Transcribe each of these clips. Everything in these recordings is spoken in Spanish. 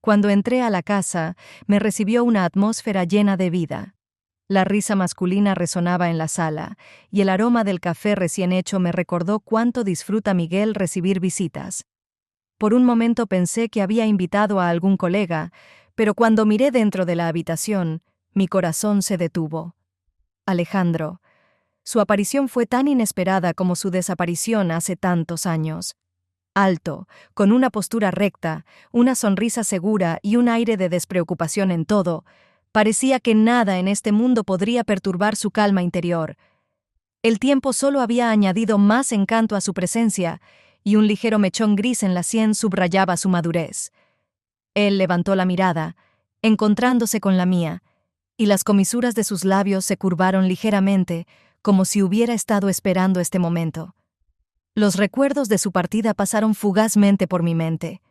Cuando entré a la casa, me recibió una atmósfera llena de vida. La risa masculina resonaba en la sala, y el aroma del café recién hecho me recordó cuánto disfruta Miguel recibir visitas. Por un momento pensé que había invitado a algún colega, pero cuando miré dentro de la habitación, mi corazón se detuvo. Alejandro. Su aparición fue tan inesperada como su desaparición hace tantos años. Alto, con una postura recta, una sonrisa segura y un aire de despreocupación en todo, parecía que nada en este mundo podría perturbar su calma interior. El tiempo solo había añadido más encanto a su presencia, y un ligero mechón gris en la sien subrayaba su madurez. Él levantó la mirada, encontrándose con la mía, y las comisuras de sus labios se curvaron ligeramente, como si hubiera estado esperando este momento. Los recuerdos de su partida pasaron fugazmente por mi mente.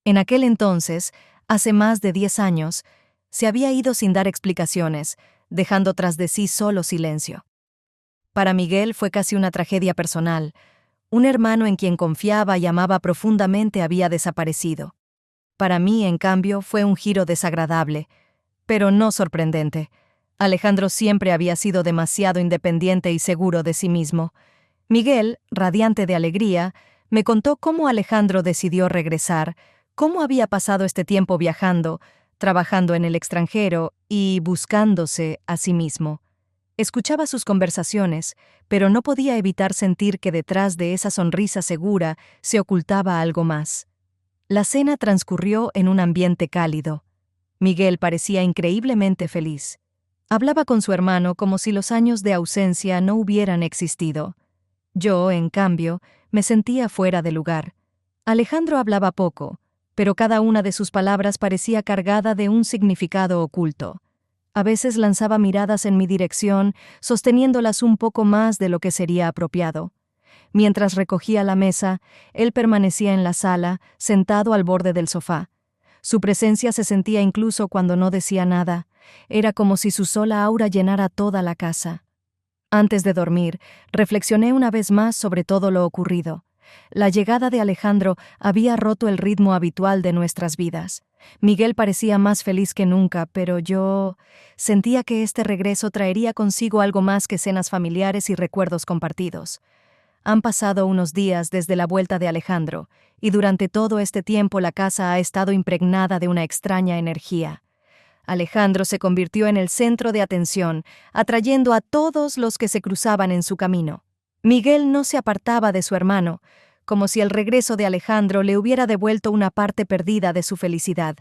En aquel entonces, hace más de 10 años, se había ido sin dar explicaciones, dejando tras de sí solo silencio. Para Miguel fue casi una tragedia personal. Un hermano en quien confiaba y amaba profundamente había desaparecido. Para mí, en cambio, fue un giro desagradable, pero no sorprendente. Alejandro siempre había sido demasiado independiente y seguro de sí mismo. Miguel, radiante de alegría, me contó cómo Alejandro decidió regresar, cómo había pasado este tiempo viajando, trabajando en el extranjero y buscándose a sí mismo. Escuchaba sus conversaciones, pero no podía evitar sentir que detrás de esa sonrisa segura se ocultaba algo más. La cena transcurrió en un ambiente cálido. Miguel parecía increíblemente feliz. Hablaba con su hermano como si los años de ausencia no hubieran existido. Yo, en cambio, me sentía fuera de lugar. Alejandro hablaba poco, pero cada una de sus palabras parecía cargada de un significado oculto. A veces lanzaba miradas en mi dirección, sosteniéndolas un poco más de lo que sería apropiado. Mientras recogía la mesa, él permanecía en la sala, sentado al borde del sofá. Su presencia se sentía incluso cuando no decía nada. Era como si su sola aura llenara toda la casa. Antes de dormir, reflexioné una vez más sobre todo lo ocurrido. La llegada de Alejandro había roto el ritmo habitual de nuestras vidas. Miguel parecía más feliz que nunca, pero yo sentía que este regreso traería consigo algo más que cenas familiares y recuerdos compartidos. Han pasado unos días desde la vuelta de Alejandro, y durante todo este tiempo la casa ha estado impregnada de una extraña energía. Alejandro se convirtió en el centro de atención, atrayendo a todos los que se cruzaban en su camino. Miguel no se apartaba de su hermano, como si el regreso de Alejandro le hubiera devuelto una parte perdida de su felicidad.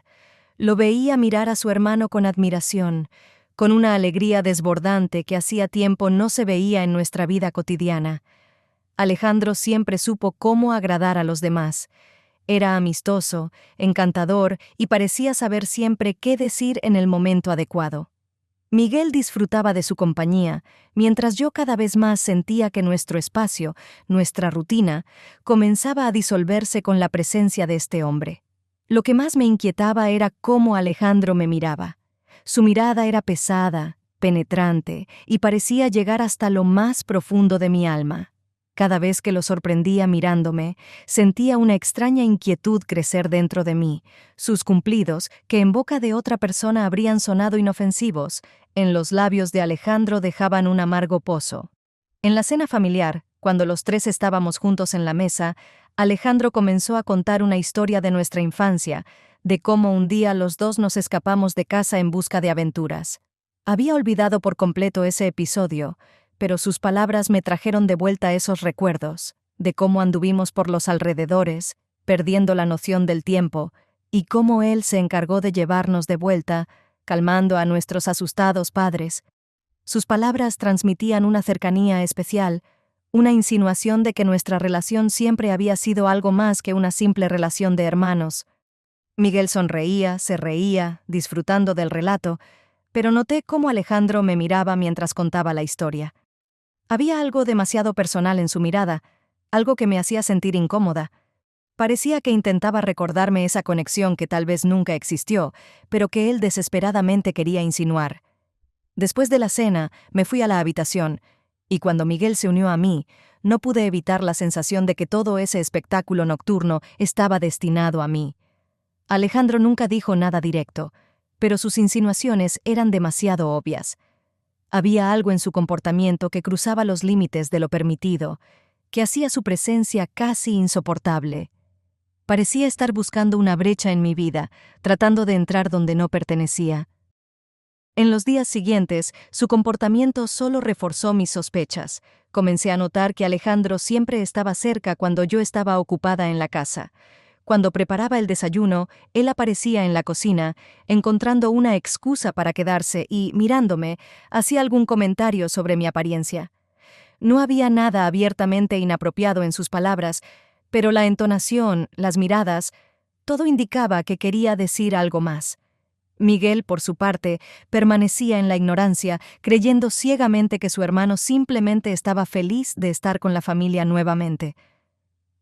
Lo veía mirar a su hermano con admiración, con una alegría desbordante que hacía tiempo no se veía en nuestra vida cotidiana. Alejandro siempre supo cómo agradar a los demás. Era amistoso, encantador y parecía saber siempre qué decir en el momento adecuado. Miguel disfrutaba de su compañía, mientras yo cada vez más sentía que nuestro espacio, nuestra rutina, comenzaba a disolverse con la presencia de este hombre. Lo que más me inquietaba era cómo Alejandro me miraba. Su mirada era pesada, penetrante, y parecía llegar hasta lo más profundo de mi alma. Cada vez que lo sorprendía mirándome, sentía una extraña inquietud crecer dentro de mí. Sus cumplidos, que en boca de otra persona habrían sonado inofensivos, en los labios de Alejandro dejaban un amargo pozo. En la cena familiar, cuando los tres estábamos juntos en la mesa, Alejandro comenzó a contar una historia de nuestra infancia, de cómo un día los dos nos escapamos de casa en busca de aventuras. Había olvidado por completo ese episodio, pero sus palabras me trajeron de vuelta esos recuerdos, de cómo anduvimos por los alrededores, perdiendo la noción del tiempo, y cómo él se encargó de llevarnos de vuelta, calmando a nuestros asustados padres. Sus palabras transmitían una cercanía especial, una insinuación de que nuestra relación siempre había sido algo más que una simple relación de hermanos. Miguel sonreía, se reía, disfrutando del relato, pero noté cómo Alejandro me miraba mientras contaba la historia. Había algo demasiado personal en su mirada, algo que me hacía sentir incómoda. Parecía que intentaba recordarme esa conexión que tal vez nunca existió, pero que él desesperadamente quería insinuar. Después de la cena, me fui a la habitación, y cuando Miguel se unió a mí, no pude evitar la sensación de que todo ese espectáculo nocturno estaba destinado a mí. Alejandro nunca dijo nada directo, pero sus insinuaciones eran demasiado obvias. Había algo en su comportamiento que cruzaba los límites de lo permitido, que hacía su presencia casi insoportable. Parecía estar buscando una brecha en mi vida, tratando de entrar donde no pertenecía. En los días siguientes, su comportamiento solo reforzó mis sospechas. Comencé a notar que Alejandro siempre estaba cerca cuando yo estaba ocupada en la casa. Cuando preparaba el desayuno, él aparecía en la cocina, encontrando una excusa para quedarse y, mirándome, hacía algún comentario sobre mi apariencia. No había nada abiertamente inapropiado en sus palabras, pero la entonación, las miradas, todo indicaba que quería decir algo más. Miguel, por su parte, permanecía en la ignorancia, creyendo ciegamente que su hermano simplemente estaba feliz de estar con la familia nuevamente.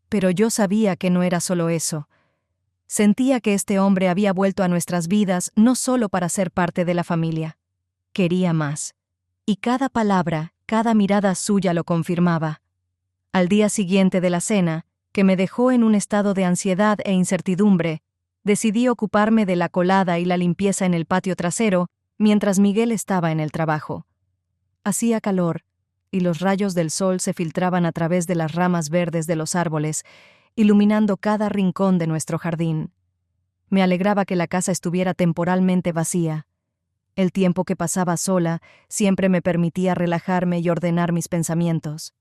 Pero yo sabía que no era solo eso. Sentía que este hombre había vuelto a nuestras vidas no solo para ser parte de la familia. Quería más. Y cada palabra, cada mirada suya lo confirmaba. Al día siguiente de la cena, que me dejó en un estado de ansiedad e incertidumbre, decidí ocuparme de la colada y la limpieza en el patio trasero, mientras Miguel estaba en el trabajo. Hacía calor, y los rayos del sol se filtraban a través de las ramas verdes de los árboles, iluminando cada rincón de nuestro jardín. Me alegraba que la casa estuviera temporalmente vacía. El tiempo que pasaba sola siempre me permitía relajarme y ordenar mis pensamientos.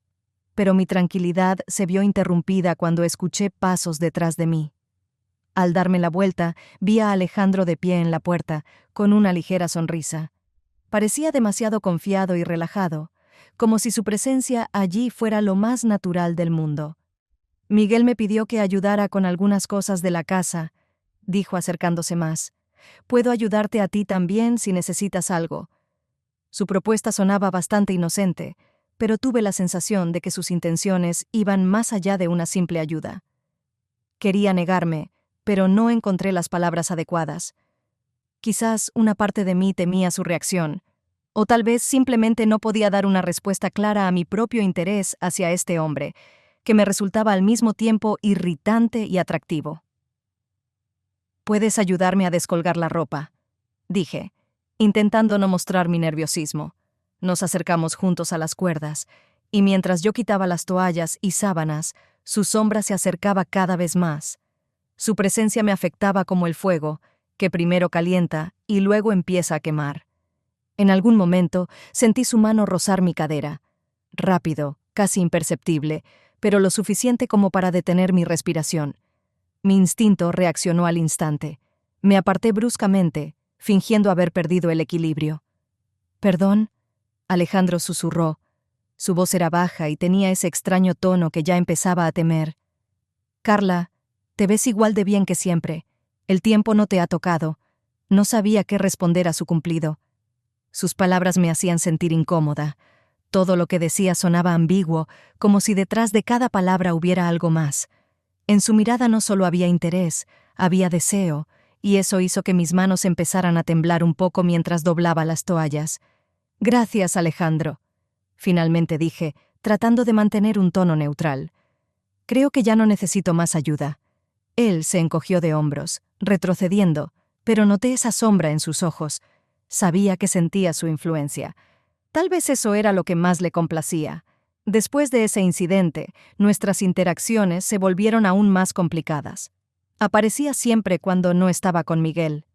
Pero mi tranquilidad se vio interrumpida cuando escuché pasos detrás de mí. Al darme la vuelta, vi a Alejandro de pie en la puerta, con una ligera sonrisa. Parecía demasiado confiado y relajado, como si su presencia allí fuera lo más natural del mundo. Miguel me pidió que ayudara con algunas cosas de la casa, dijo acercándose más. Puedo ayudarte a ti también si necesitas algo. Su propuesta sonaba bastante inocente, pero tuve la sensación de que sus intenciones iban más allá de una simple ayuda. Quería negarme, pero no encontré las palabras adecuadas. Quizás una parte de mí temía su reacción, o tal vez simplemente no podía dar una respuesta clara a mi propio interés hacia este hombre, que me resultaba al mismo tiempo irritante y atractivo. «Puedes ayudarme a descolgar la ropa», dije, intentando no mostrar mi nerviosismo. Nos acercamos juntos a las cuerdas, y mientras yo quitaba las toallas y sábanas, su sombra se acercaba cada vez más. Su presencia me afectaba como el fuego, que primero calienta y luego empieza a quemar. En algún momento sentí su mano rozar mi cadera. Rápido, casi imperceptible, pero lo suficiente como para detener mi respiración. Mi instinto reaccionó al instante. Me aparté bruscamente, fingiendo haber perdido el equilibrio. «¿Perdón?», Alejandro susurró. Su voz era baja y tenía ese extraño tono que ya empezaba a temer. «Carla, te ves igual de bien que siempre. El tiempo no te ha tocado». No sabía qué responder a su cumplido. Sus palabras me hacían sentir incómoda. Todo lo que decía sonaba ambiguo, como si detrás de cada palabra hubiera algo más. En su mirada no solo había interés, había deseo, y eso hizo que mis manos empezaran a temblar un poco mientras doblaba las toallas. «Gracias, Alejandro», finalmente dije, tratando de mantener un tono neutral. «Creo que ya no necesito más ayuda». Él se encogió de hombros, retrocediendo, pero noté esa sombra en sus ojos. Sabía que sentía su influencia. Tal vez eso era lo que más le complacía. Después de ese incidente, nuestras interacciones se volvieron aún más complicadas. Aparecía siempre cuando no estaba con Miguel.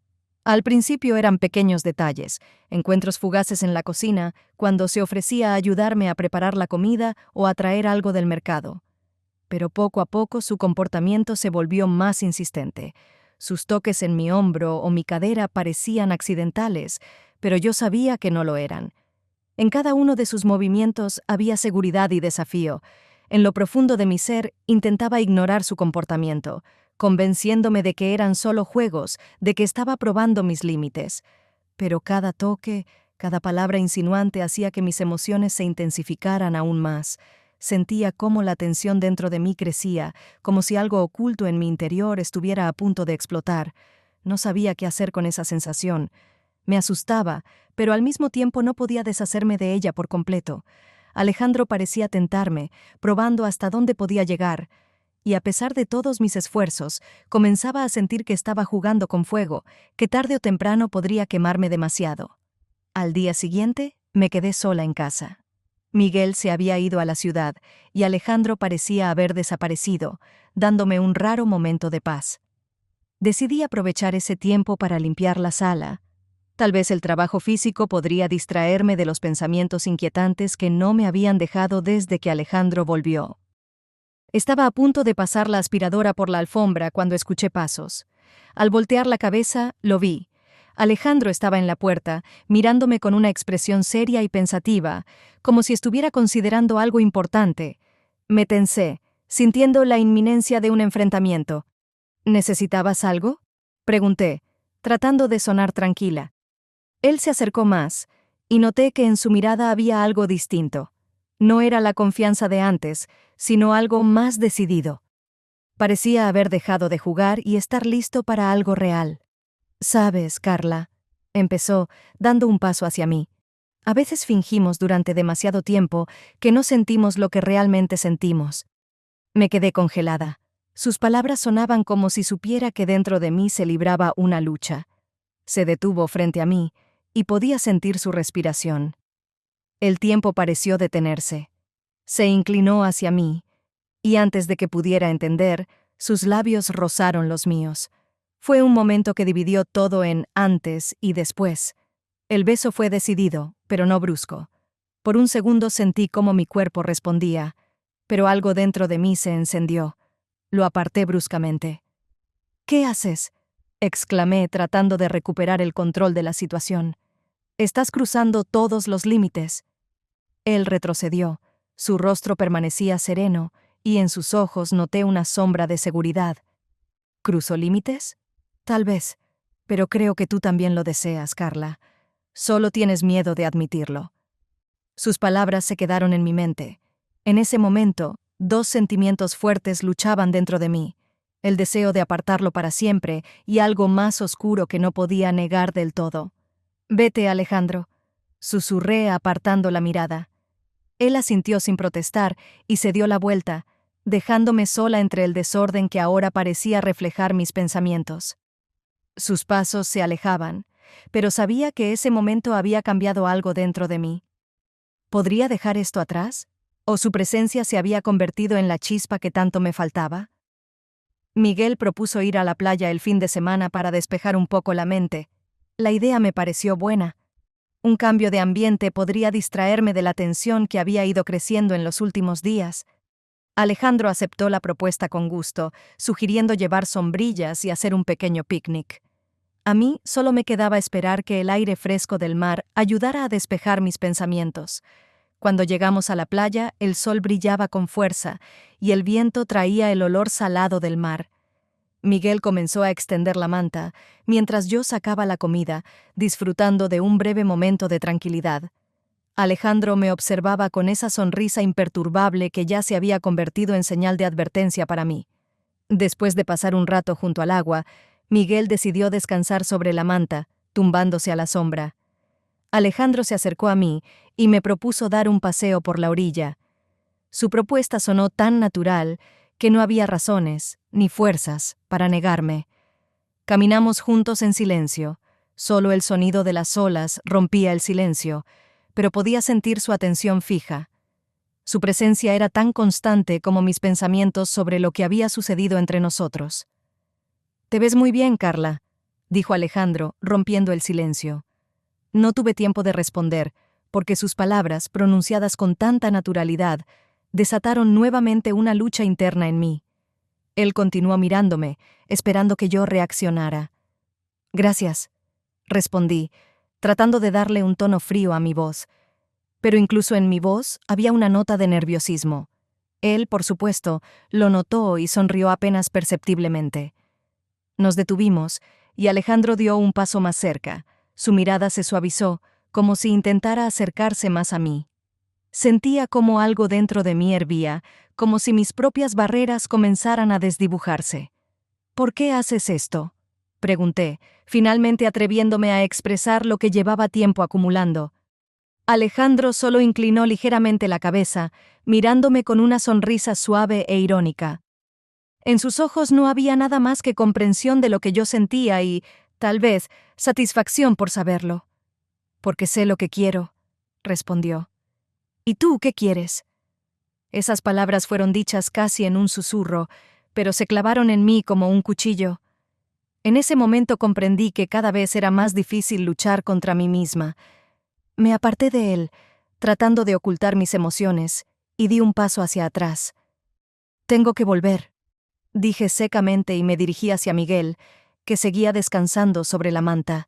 Al principio eran pequeños detalles, encuentros fugaces en la cocina, cuando se ofrecía a ayudarme a preparar la comida o a traer algo del mercado. Pero poco a poco su comportamiento se volvió más insistente. Sus toques en mi hombro o mi cadera parecían accidentales, pero yo sabía que no lo eran. En cada uno de sus movimientos había seguridad y desafío. En lo profundo de mi ser intentaba ignorar su comportamiento, convenciéndome de que eran solo juegos, de que estaba probando mis límites. Pero cada toque, cada palabra insinuante hacía que mis emociones se intensificaran aún más. Sentía cómo la tensión dentro de mí crecía, como si algo oculto en mi interior estuviera a punto de explotar. No sabía qué hacer con esa sensación. Me asustaba, pero al mismo tiempo no podía deshacerme de ella por completo. Alejandro parecía tentarme, probando hasta dónde podía llegar. y a pesar de todos mis esfuerzos, comenzaba a sentir que estaba jugando con fuego, que tarde o temprano podría quemarme demasiado. Al día siguiente, me quedé sola en casa. Miguel se había ido a la ciudad, y Alejandro parecía haber desaparecido, dándome un raro momento de paz. Decidí aprovechar ese tiempo para limpiar la sala. Tal vez el trabajo físico podría distraerme de los pensamientos inquietantes que no me habían dejado desde que Alejandro volvió. Estaba a punto de pasar la aspiradora por la alfombra cuando escuché pasos. Al voltear la cabeza, lo vi. Alejandro estaba en la puerta, mirándome con una expresión seria y pensativa, como si estuviera considerando algo importante. Me tensé, sintiendo la inminencia de un enfrentamiento. ¿Necesitabas algo?, pregunté, tratando de sonar tranquila. Él se acercó más, y noté que en su mirada había algo distinto. No era la confianza de antes, sino algo más decidido. Parecía haber dejado de jugar y estar listo para algo real. «Sabes, Carla», empezó, dando un paso hacia mí. «A veces fingimos durante demasiado tiempo que no sentimos lo que realmente sentimos». Me quedé congelada. Sus palabras sonaban como si supiera que dentro de mí se libraba una lucha. Se detuvo frente a mí, y podía sentir su respiración. El tiempo pareció detenerse. Se inclinó hacia mí, y antes de que pudiera entender, sus labios rozaron los míos. Fue un momento que dividió todo en antes y después. El beso fue decidido, pero no brusco. Por un segundo sentí cómo mi cuerpo respondía, pero algo dentro de mí se encendió. Lo aparté bruscamente. «¿Qué haces?», exclamé, tratando de recuperar el control de la situación. «Estás cruzando todos los límites». Él retrocedió. Su rostro permanecía sereno, y en sus ojos noté una sombra de seguridad. ¿Cruzo límites? Tal vez, pero creo que tú también lo deseas, Carla. Solo tienes miedo de admitirlo. Sus palabras se quedaron en mi mente. En ese momento, dos sentimientos fuertes luchaban dentro de mí: el deseo de apartarlo para siempre y algo más oscuro que no podía negar del todo. «Vete, Alejandro», susurré apartando la mirada. Él asintió sin protestar y se dio la vuelta, dejándome sola entre el desorden que ahora parecía reflejar mis pensamientos. Sus pasos se alejaban, pero sabía que ese momento había cambiado algo dentro de mí. ¿Podría dejar esto atrás? ¿O su presencia se había convertido en la chispa que tanto me faltaba? Miguel propuso ir a la playa el fin de semana para despejar un poco la mente. La idea me pareció buena. Un cambio de ambiente podría distraerme de la tensión que había ido creciendo en los últimos días. Alejandro aceptó la propuesta con gusto, sugiriendo llevar sombrillas y hacer un pequeño picnic. A mí solo me quedaba esperar que el aire fresco del mar ayudara a despejar mis pensamientos. Cuando llegamos a la playa, el sol brillaba con fuerza y el viento traía el olor salado del mar. Miguel comenzó a extender la manta, mientras yo sacaba la comida, disfrutando de un breve momento de tranquilidad. Alejandro me observaba con esa sonrisa imperturbable que ya se había convertido en señal de advertencia para mí. Después de pasar un rato junto al agua, Miguel decidió descansar sobre la manta, tumbándose a la sombra. Alejandro se acercó a mí y me propuso dar un paseo por la orilla. Su propuesta sonó tan natural que no había razones, ni fuerzas, para negarme. Caminamos juntos en silencio. Solo el sonido de las olas rompía el silencio, pero podía sentir su atención fija. Su presencia era tan constante como mis pensamientos sobre lo que había sucedido entre nosotros. «Te ves muy bien, Carla», dijo Alejandro, rompiendo el silencio. No tuve tiempo de responder, porque sus palabras, pronunciadas con tanta naturalidad, desataron nuevamente una lucha interna en mí. Él continuó mirándome, esperando que yo reaccionara. «Gracias», respondí, tratando de darle un tono frío a mi voz. Pero incluso en mi voz había una nota de nerviosismo. Él, por supuesto, lo notó y sonrió apenas perceptiblemente. Nos detuvimos, y Alejandro dio un paso más cerca. Su mirada se suavizó, como si intentara acercarse más a mí. Sentía como algo dentro de mí hervía, como si mis propias barreras comenzaran a desdibujarse. «¿Por qué haces esto?», pregunté, finalmente atreviéndome a expresar lo que llevaba tiempo acumulando. Alejandro solo inclinó ligeramente la cabeza, mirándome con una sonrisa suave e irónica. En sus ojos no había nada más que comprensión de lo que yo sentía y, tal vez, satisfacción por saberlo. «Porque sé lo que quiero», respondió. «¿Y tú qué quieres?» Esas palabras fueron dichas casi en un susurro, pero se clavaron en mí como un cuchillo. En ese momento comprendí que cada vez era más difícil luchar contra mí misma. Me aparté de él, tratando de ocultar mis emociones, y di un paso hacia atrás. «Tengo que volver», dije secamente y me dirigí hacia Miguel, que seguía descansando sobre la manta.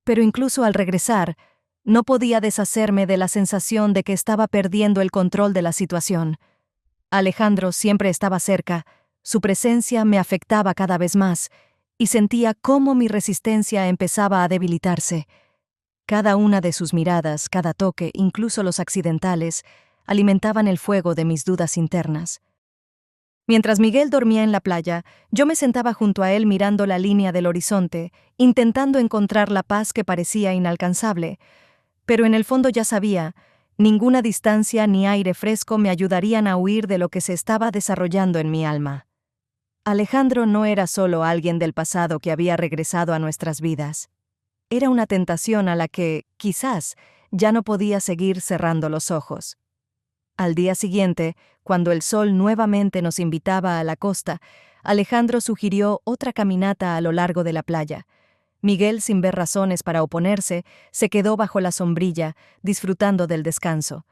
Pero incluso al regresar, no podía deshacerme de la sensación de que estaba perdiendo el control de la situación. Alejandro siempre estaba cerca, su presencia me afectaba cada vez más, y sentía cómo mi resistencia empezaba a debilitarse. Cada una de sus miradas, cada toque, incluso los accidentales, alimentaban el fuego de mis dudas internas. Mientras Miguel dormía en la playa, yo me sentaba junto a él mirando la línea del horizonte, intentando encontrar la paz que parecía inalcanzable. Pero en el fondo ya sabía, ninguna distancia ni aire fresco me ayudarían a huir de lo que se estaba desarrollando en mi alma. Alejandro no era solo alguien del pasado que había regresado a nuestras vidas. Era una tentación a la que, quizás, ya no podía seguir cerrando los ojos. Al día siguiente, cuando el sol nuevamente nos invitaba a la costa, Alejandro sugirió otra caminata a lo largo de la playa. Miguel, sin ver razones para oponerse, se quedó bajo la sombrilla, disfrutando del descanso.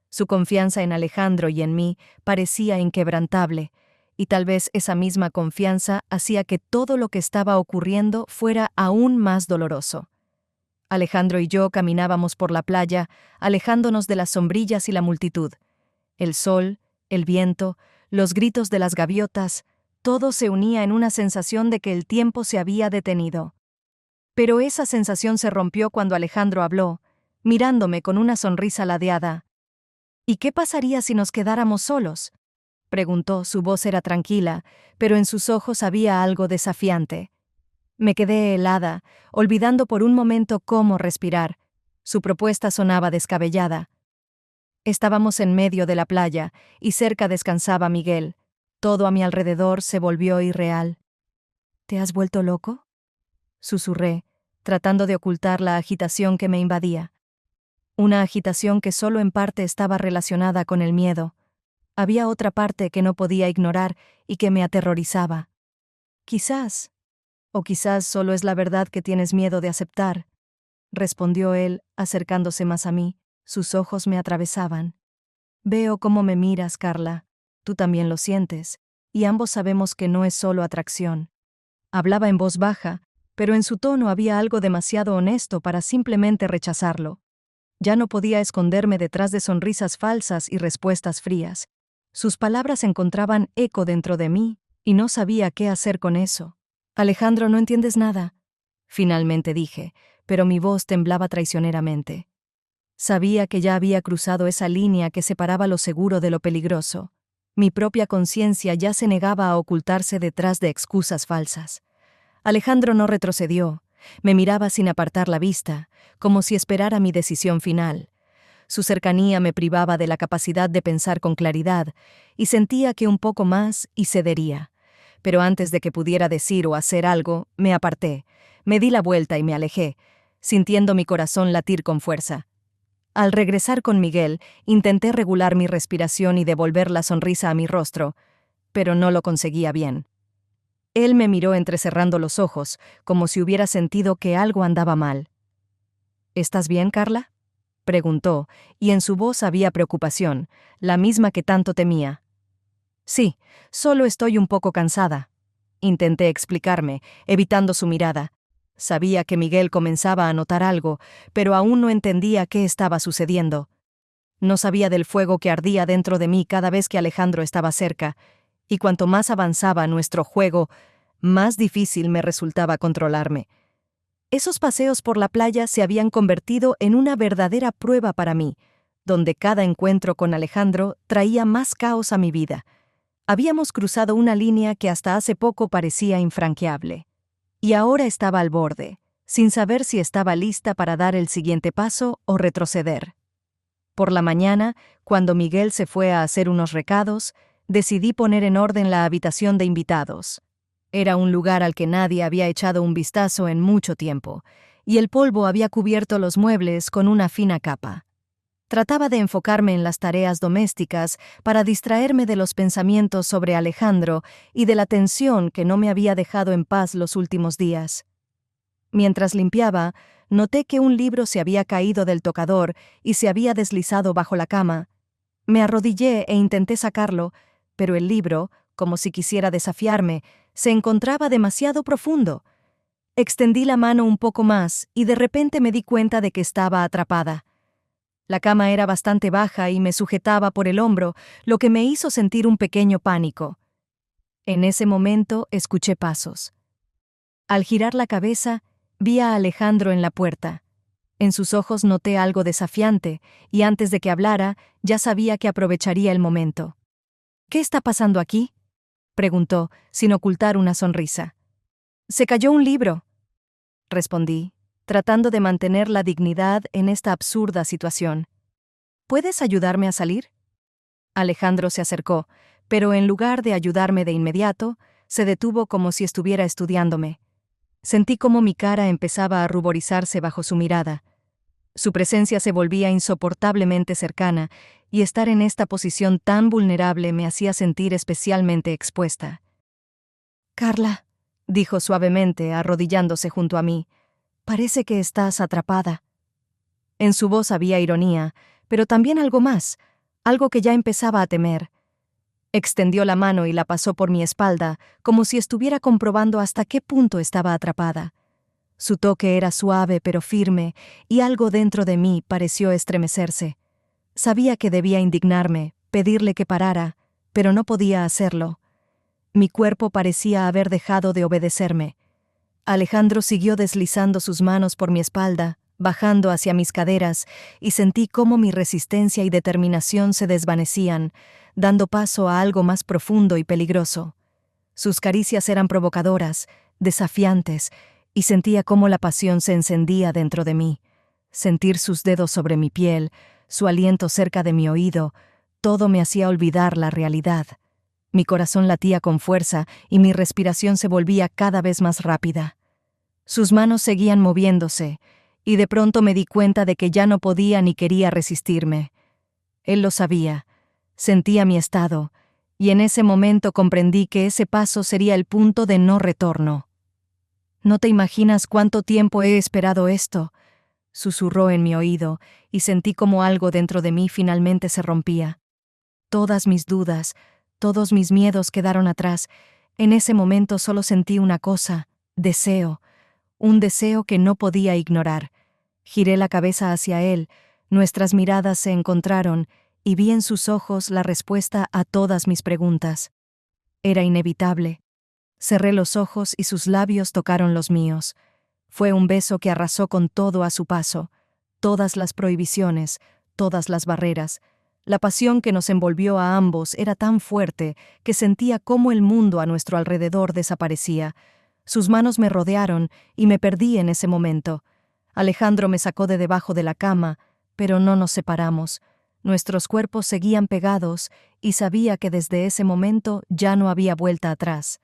Su confianza en Alejandro y en mí parecía inquebrantable, y tal vez esa misma confianza hacía que todo lo que estaba ocurriendo fuera aún más doloroso. Alejandro y yo caminábamos por la playa, alejándonos de las sombrillas y la multitud. El sol, el viento, los gritos de las gaviotas, todo se unía en una sensación de que el tiempo se había detenido. Pero esa sensación se rompió cuando Alejandro habló, mirándome con una sonrisa ladeada. «¿Y qué pasaría si nos quedáramos solos?», preguntó. Su voz era tranquila, pero en sus ojos había algo desafiante. Me quedé helada, olvidando por un momento cómo respirar. Su propuesta sonaba descabellada. Estábamos en medio de la playa, y cerca descansaba Miguel. Todo a mi alrededor se volvió irreal. «¿Te has vuelto loco?», susurré, tratando de ocultar la agitación que me invadía. Una agitación que solo en parte estaba relacionada con el miedo. Había otra parte que no podía ignorar y que me aterrorizaba. «Quizás, o quizás solo es la verdad que tienes miedo de aceptar», respondió él, acercándose más a mí. Sus ojos me atravesaban. «Veo cómo me miras, Carla. Tú también lo sientes, y ambos sabemos que no es solo atracción». Hablaba en voz baja, pero en su tono había algo demasiado honesto para simplemente rechazarlo. Ya no podía esconderme detrás de sonrisas falsas y respuestas frías. Sus palabras encontraban eco dentro de mí, y no sabía qué hacer con eso. «Alejandro, no entiendes nada», finalmente dije, pero mi voz temblaba traicioneramente. Sabía que ya había cruzado esa línea que separaba lo seguro de lo peligroso. Mi propia conciencia ya se negaba a ocultarse detrás de excusas falsas. Alejandro no retrocedió. Me miraba sin apartar la vista, como si esperara mi decisión final. Su cercanía me privaba de la capacidad de pensar con claridad, y sentía que un poco más y cedería. Pero antes de que pudiera decir o hacer algo, me aparté. Me di la vuelta y me alejé, sintiendo mi corazón latir con fuerza. Al regresar con Miguel, intenté regular mi respiración y devolver la sonrisa a mi rostro, pero no lo conseguía bien. Él me miró entrecerrando los ojos, como si hubiera sentido que algo andaba mal. «¿Estás bien, Carla?», preguntó, y en su voz había preocupación, la misma que tanto temía. «Sí, solo estoy un poco cansada», intenté explicarme, evitando su mirada. Sabía que Miguel comenzaba a notar algo, pero aún no entendía qué estaba sucediendo. No sabía del fuego que ardía dentro de mí cada vez que Alejandro estaba cerca, y cuanto más avanzaba nuestro juego, más difícil me resultaba controlarme. Esos paseos por la playa se habían convertido en una verdadera prueba para mí, donde cada encuentro con Alejandro traía más caos a mi vida. Habíamos cruzado una línea que hasta hace poco parecía infranqueable. Y ahora estaba al borde, sin saber si estaba lista para dar el siguiente paso o retroceder. Por la mañana, cuando Miguel se fue a hacer unos recados, decidí poner en orden la habitación de invitados. Era un lugar al que nadie había echado un vistazo en mucho tiempo, y el polvo había cubierto los muebles con una fina capa. Trataba de enfocarme en las tareas domésticas para distraerme de los pensamientos sobre Alejandro y de la tensión que no me había dejado en paz los últimos días. Mientras limpiaba, noté que un libro se había caído del tocador y se había deslizado bajo la cama. Me arrodillé e intenté sacarlo, pero el libro, como si quisiera desafiarme, se encontraba demasiado profundo. Extendí la mano un poco más y de repente me di cuenta de que estaba atrapada. La cama era bastante baja y me sujetaba por el hombro, lo que me hizo sentir un pequeño pánico. En ese momento escuché pasos. Al girar la cabeza, vi a Alejandro en la puerta. En sus ojos noté algo desafiante, y antes de que hablara, ya sabía que aprovecharía el momento. «¿Qué está pasando aquí?», preguntó, sin ocultar una sonrisa. «Se cayó un libro», respondí, tratando de mantener la dignidad en esta absurda situación. «¿Puedes ayudarme a salir?». Alejandro se acercó, pero en lugar de ayudarme de inmediato, se detuvo como si estuviera estudiándome. Sentí cómo mi cara empezaba a ruborizarse bajo su mirada. Su presencia se volvía insoportablemente cercana, y estar en esta posición tan vulnerable me hacía sentir especialmente expuesta. «Carla», dijo suavemente, arrodillándose junto a mí, «parece que estás atrapada». En su voz había ironía, pero también algo más, algo que ya empezaba a temer. Extendió la mano y la pasó por mi espalda, como si estuviera comprobando hasta qué punto estaba atrapada. Su toque era suave pero firme, y algo dentro de mí pareció estremecerse. Sabía que debía indignarme, pedirle que parara, pero no podía hacerlo. Mi cuerpo parecía haber dejado de obedecerme. Alejandro siguió deslizando sus manos por mi espalda, bajando hacia mis caderas, y sentí cómo mi resistencia y determinación se desvanecían, dando paso a algo más profundo y peligroso. Sus caricias eran provocadoras, desafiantes, y sentía cómo la pasión se encendía dentro de mí. Sentir sus dedos sobre mi piel, su aliento cerca de mi oído, todo me hacía olvidar la realidad. Mi corazón latía con fuerza y mi respiración se volvía cada vez más rápida. Sus manos seguían moviéndose, y de pronto me di cuenta de que ya no podía ni quería resistirme. Él lo sabía, sentía mi estado, y en ese momento comprendí que ese paso sería el punto de no retorno. «No te imaginas cuánto tiempo he esperado esto», susurró en mi oído, y sentí como algo dentro de mí finalmente se rompía. Todas mis dudas, todos mis miedos quedaron atrás. En ese momento solo sentí una cosa: deseo, un deseo que no podía ignorar. Giré la cabeza hacia él, nuestras miradas se encontraron, y vi en sus ojos la respuesta a todas mis preguntas. Era inevitable. Cerré los ojos y sus labios tocaron los míos. Fue un beso que arrasó con todo a su paso, todas las prohibiciones, todas las barreras. La pasión que nos envolvió a ambos era tan fuerte que sentía cómo el mundo a nuestro alrededor desaparecía. Sus manos me rodearon y me perdí en ese momento. Alejandro me sacó de debajo de la cama, pero no nos separamos. Nuestros cuerpos seguían pegados y sabía que desde ese momento ya no había vuelta atrás.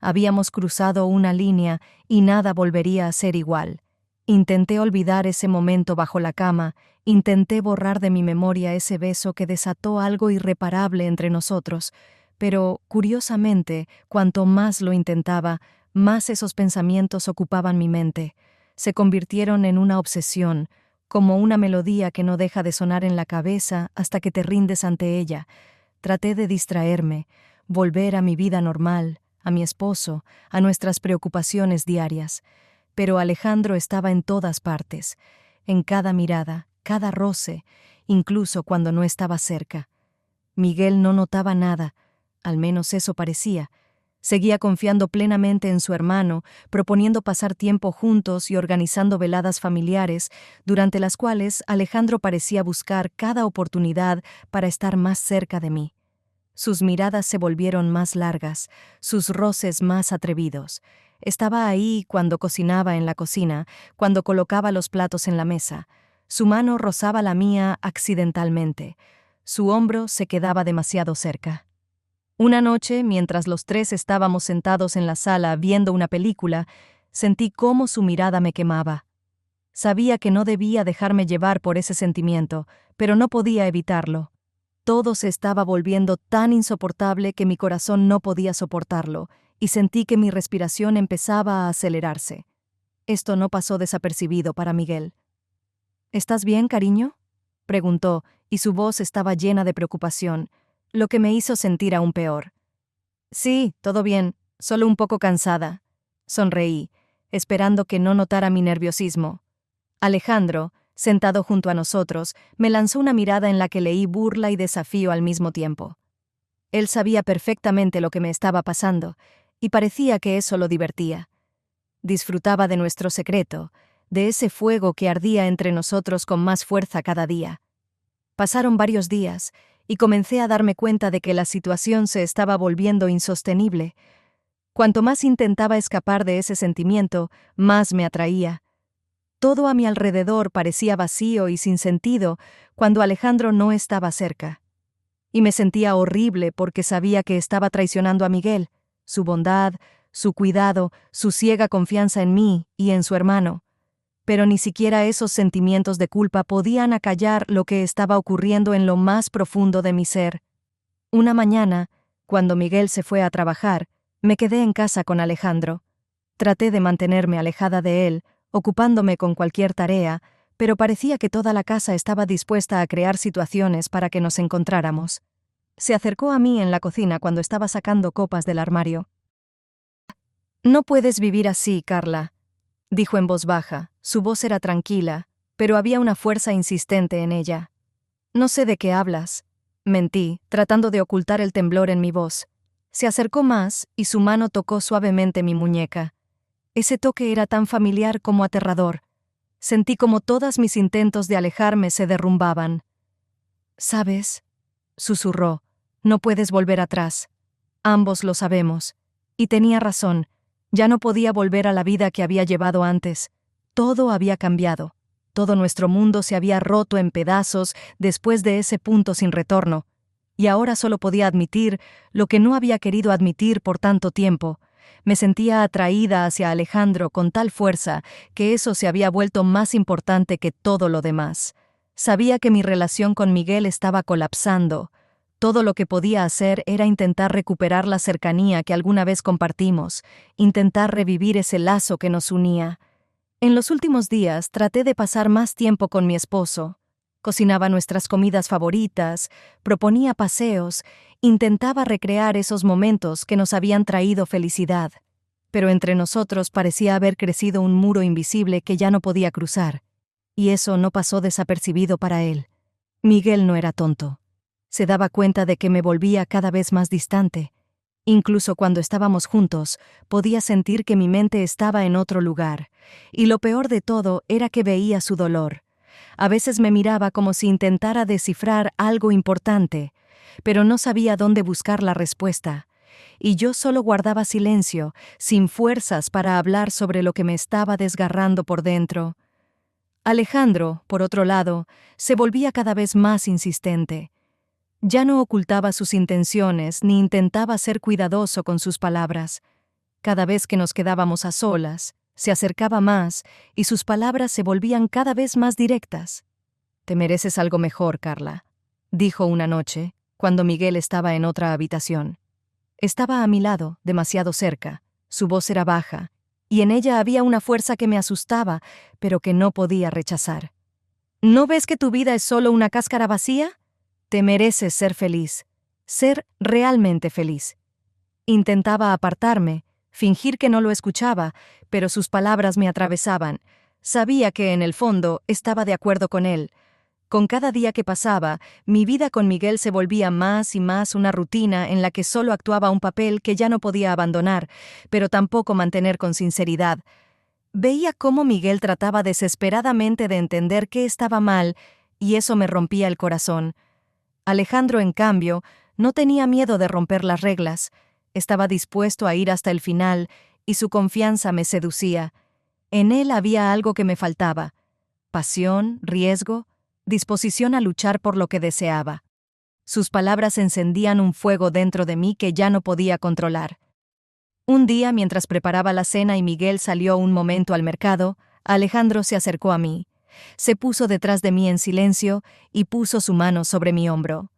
Habíamos cruzado una línea y nada volvería a ser igual. Intenté olvidar ese momento bajo la cama, intenté borrar de mi memoria ese beso que desató algo irreparable entre nosotros, pero, curiosamente, cuanto más lo intentaba, más esos pensamientos ocupaban mi mente. Se convirtieron en una obsesión, como una melodía que no deja de sonar en la cabeza hasta que te rindes ante ella. Traté de distraerme, volver a mi vida normal, a mi esposo, a nuestras preocupaciones diarias. Pero Alejandro estaba en todas partes, en cada mirada, cada roce, incluso cuando no estaba cerca. Miguel no notaba nada, al menos eso parecía. Seguía confiando plenamente en su hermano, proponiendo pasar tiempo juntos y organizando veladas familiares, durante las cuales Alejandro parecía buscar cada oportunidad para estar más cerca de mí. Sus miradas se volvieron más largas, sus roces más atrevidos. Estaba ahí cuando cocinaba en la cocina, cuando colocaba los platos en la mesa. Su mano rozaba la mía accidentalmente. Su hombro se quedaba demasiado cerca. Una noche, mientras los tres estábamos sentados en la sala viendo una película, sentí cómo su mirada me quemaba. Sabía que no debía dejarme llevar por ese sentimiento, pero no podía evitarlo. Todo se estaba volviendo tan insoportable que mi corazón no podía soportarlo, y sentí que mi respiración empezaba a acelerarse. Esto no pasó desapercibido para Miguel. ¿Estás bien, cariño?, preguntó, y su voz estaba llena de preocupación, lo que me hizo sentir aún peor. Sí, todo bien, solo un poco cansada. Sonreí, esperando que no notara mi nerviosismo. Alejandro, sentado junto a nosotros, me lanzó una mirada en la que leí burla y desafío al mismo tiempo. Él sabía perfectamente lo que me estaba pasando, y parecía que eso lo divertía. Disfrutaba de nuestro secreto, de ese fuego que ardía entre nosotros con más fuerza cada día. Pasaron varios días, y comencé a darme cuenta de que la situación se estaba volviendo insostenible. Cuanto más intentaba escapar de ese sentimiento, más me atraía. Todo a mi alrededor parecía vacío y sin sentido cuando Alejandro no estaba cerca. Y me sentía horrible porque sabía que estaba traicionando a Miguel, su bondad, su cuidado, su ciega confianza en mí y en su hermano. Pero ni siquiera esos sentimientos de culpa podían acallar lo que estaba ocurriendo en lo más profundo de mi ser. Una mañana, cuando Miguel se fue a trabajar, me quedé en casa con Alejandro. Traté de mantenerme alejada de él, ocupándome con cualquier tarea, pero parecía que toda la casa estaba dispuesta a crear situaciones para que nos encontráramos. Se acercó a mí en la cocina cuando estaba sacando copas del armario. «No puedes vivir así, Carla», dijo en voz baja. Su voz era tranquila, pero había una fuerza insistente en ella. «No sé de qué hablas», mentí, tratando de ocultar el temblor en mi voz. Se acercó más y su mano tocó suavemente mi muñeca. Ese toque era tan familiar como aterrador. Sentí como todos mis intentos de alejarme se derrumbaban. «¿Sabes?», susurró, «no puedes volver atrás. Ambos lo sabemos». Y tenía razón. Ya no podía volver a la vida que había llevado antes. Todo había cambiado. Todo nuestro mundo se había roto en pedazos después de ese punto sin retorno. Y ahora solo podía admitir lo que no había querido admitir por tanto tiempo. Me sentía atraída hacia Alejandro con tal fuerza que eso se había vuelto más importante que todo lo demás. Sabía que mi relación con Miguel estaba colapsando. Todo lo que podía hacer era intentar recuperar la cercanía que alguna vez compartimos, intentar revivir ese lazo que nos unía. En los últimos días traté de pasar más tiempo con mi esposo. Cocinaba nuestras comidas favoritas, proponía paseos, intentaba recrear esos momentos que nos habían traído felicidad. Pero entre nosotros parecía haber crecido un muro invisible que ya no podía cruzar. Y eso no pasó desapercibido para él. Miguel no era tonto. Se daba cuenta de que me volvía cada vez más distante. Incluso cuando estábamos juntos, podía sentir que mi mente estaba en otro lugar. Y lo peor de todo era que veía su dolor. A veces me miraba como si intentara descifrar algo importante, pero no sabía dónde buscar la respuesta. Y yo solo guardaba silencio, sin fuerzas para hablar sobre lo que me estaba desgarrando por dentro. Alejandro, por otro lado, se volvía cada vez más insistente. Ya no ocultaba sus intenciones ni intentaba ser cuidadoso con sus palabras. Cada vez que nos quedábamos a solas, se acercaba más y sus palabras se volvían cada vez más directas. «Te mereces algo mejor, Carla», dijo una noche, cuando Miguel estaba en otra habitación. Estaba a mi lado, demasiado cerca. Su voz era baja, y en ella había una fuerza que me asustaba, pero que no podía rechazar. «¿No ves que tu vida es solo una cáscara vacía? Te mereces ser feliz, ser realmente feliz». Intentaba apartarme, fingir que no lo escuchaba, pero sus palabras me atravesaban. Sabía que en el fondo estaba de acuerdo con él. Con cada día que pasaba, mi vida con Miguel se volvía más y más una rutina en la que solo actuaba un papel que ya no podía abandonar, pero tampoco mantener con sinceridad. Veía cómo Miguel trataba desesperadamente de entender qué estaba mal, y eso me rompía el corazón. Alejandro, en cambio, no tenía miedo de romper las reglas. Estaba dispuesto a ir hasta el final, y su confianza me seducía. En él había algo que me faltaba: pasión, riesgo, disposición a luchar por lo que deseaba. Sus palabras encendían un fuego dentro de mí que ya no podía controlar. Un día, mientras preparaba la cena y Miguel salió un momento al mercado, Alejandro se acercó a mí. Se puso detrás de mí en silencio y puso su mano sobre mi hombro.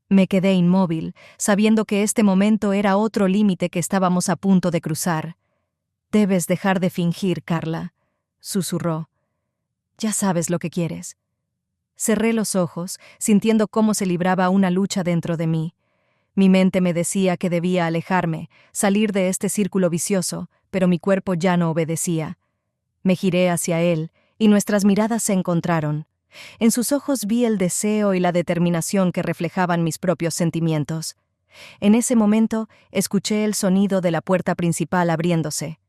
Me quedé inmóvil, sabiendo que este momento era otro límite que estábamos a punto de cruzar. «Debes dejar de fingir, Carla», susurró. «Ya sabes lo que quieres». Cerré los ojos, sintiendo cómo se libraba una lucha dentro de mí. Mi mente me decía que debía alejarme, salir de este círculo vicioso, pero mi cuerpo ya no obedecía. Me giré hacia él, y nuestras miradas se encontraron. En sus ojos vi el deseo y la determinación que reflejaban mis propios sentimientos. En ese momento, escuché el sonido de la puerta principal abriéndose.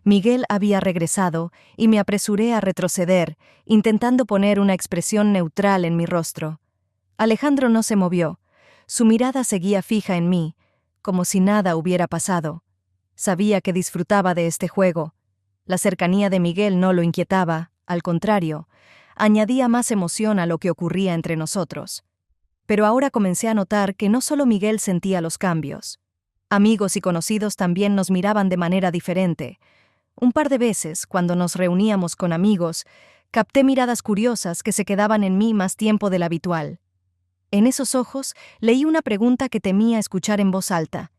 Miguel había regresado, y me apresuré a retroceder, intentando poner una expresión neutral en mi rostro. Alejandro no se movió. Su mirada seguía fija en mí, como si nada hubiera pasado. Sabía que disfrutaba de este juego. La cercanía de Miguel no lo inquietaba, al contrario, añadía más emoción a lo que ocurría entre nosotros. Pero ahora comencé a notar que no solo Miguel sentía los cambios. Amigos y conocidos también nos miraban de manera diferente. Un par de veces, cuando nos reuníamos con amigos, capté miradas curiosas que se quedaban en mí más tiempo del habitual. En esos ojos leí una pregunta que temía escuchar en voz alta.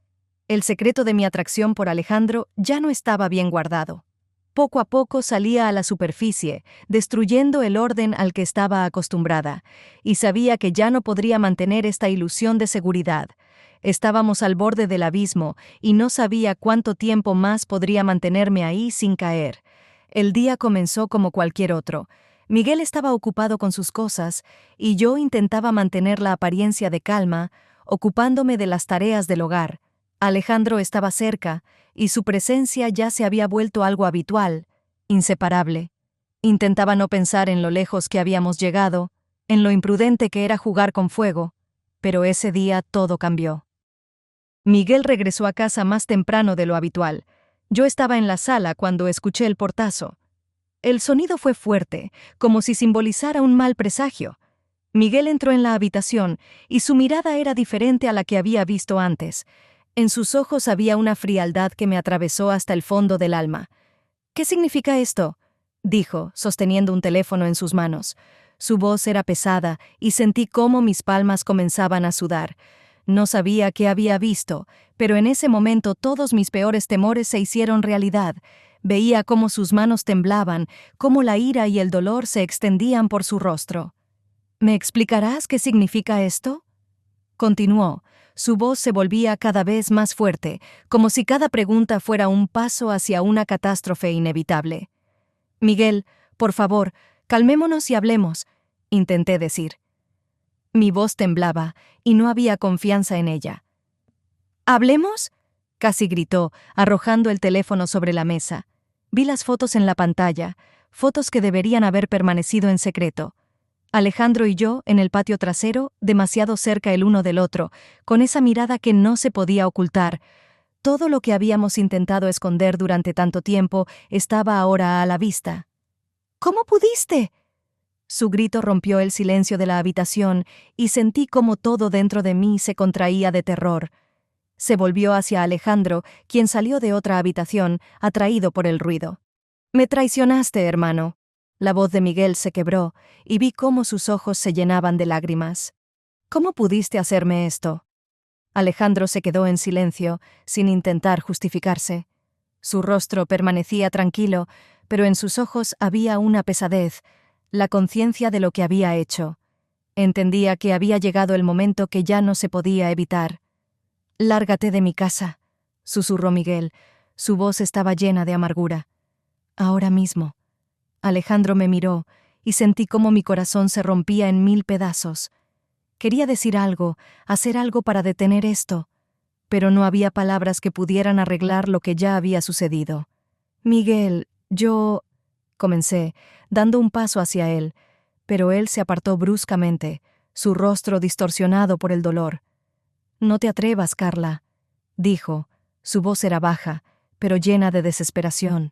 El secreto de mi atracción por Alejandro ya no estaba bien guardado. Poco a poco salía a la superficie, destruyendo el orden al que estaba acostumbrada, y sabía que ya no podría mantener esta ilusión de seguridad. Estábamos al borde del abismo, y no sabía cuánto tiempo más podría mantenerme ahí sin caer. El día comenzó como cualquier otro. Miguel estaba ocupado con sus cosas, y yo intentaba mantener la apariencia de calma, ocupándome de las tareas del hogar. Alejandro estaba cerca, y su presencia ya se había vuelto algo habitual, inseparable. Intentaba no pensar en lo lejos que habíamos llegado, en lo imprudente que era jugar con fuego, pero ese día todo cambió. Miguel regresó a casa más temprano de lo habitual. Yo estaba en la sala cuando escuché el portazo. El sonido fue fuerte, como si simbolizara un mal presagio. Miguel entró en la habitación, y su mirada era diferente a la que había visto antes. En sus ojos había una frialdad que me atravesó hasta el fondo del alma. «¿Qué significa esto?», dijo, sosteniendo un teléfono en sus manos. Su voz era pesada, y sentí cómo mis palmas comenzaban a sudar. No sabía qué había visto, pero en ese momento todos mis peores temores se hicieron realidad. Veía cómo sus manos temblaban, cómo la ira y el dolor se extendían por su rostro. «¿Me explicarás qué significa esto?», continuó. Su voz se volvía cada vez más fuerte, como si cada pregunta fuera un paso hacia una catástrofe inevitable. «Miguel, por favor, calmémonos y hablemos», intenté decir. Mi voz temblaba, y no había confianza en ella. «¿Hablemos?», casi gritó, arrojando el teléfono sobre la mesa. Vi las fotos en la pantalla, fotos que deberían haber permanecido en secreto. Alejandro y yo, en el patio trasero, demasiado cerca el uno del otro, con esa mirada que no se podía ocultar. Todo lo que habíamos intentado esconder durante tanto tiempo estaba ahora a la vista. «¿Cómo pudiste?», su grito rompió el silencio de la habitación, y sentí cómo todo dentro de mí se contraía de terror. Se volvió hacia Alejandro, quien salió de otra habitación, atraído por el ruido. «Me traicionaste, hermano». La voz de Miguel se quebró, y vi cómo sus ojos se llenaban de lágrimas. «¿Cómo pudiste hacerme esto?». Alejandro se quedó en silencio, sin intentar justificarse. Su rostro permanecía tranquilo, pero en sus ojos había una pesadez, la conciencia de lo que había hecho. Entendía que había llegado el momento que ya no se podía evitar. «Lárgate de mi casa», susurró Miguel. Su voz estaba llena de amargura. «Ahora mismo». Alejandro me miró, y sentí cómo mi corazón se rompía en 1000 pedazos. Quería decir algo, hacer algo para detener esto, pero no había palabras que pudieran arreglar lo que ya había sucedido. «Miguel, yo…», comencé, dando un paso hacia él, pero él se apartó bruscamente, su rostro distorsionado por el dolor. «No te atrevas, Carla», dijo. Su voz era baja, pero llena de desesperación.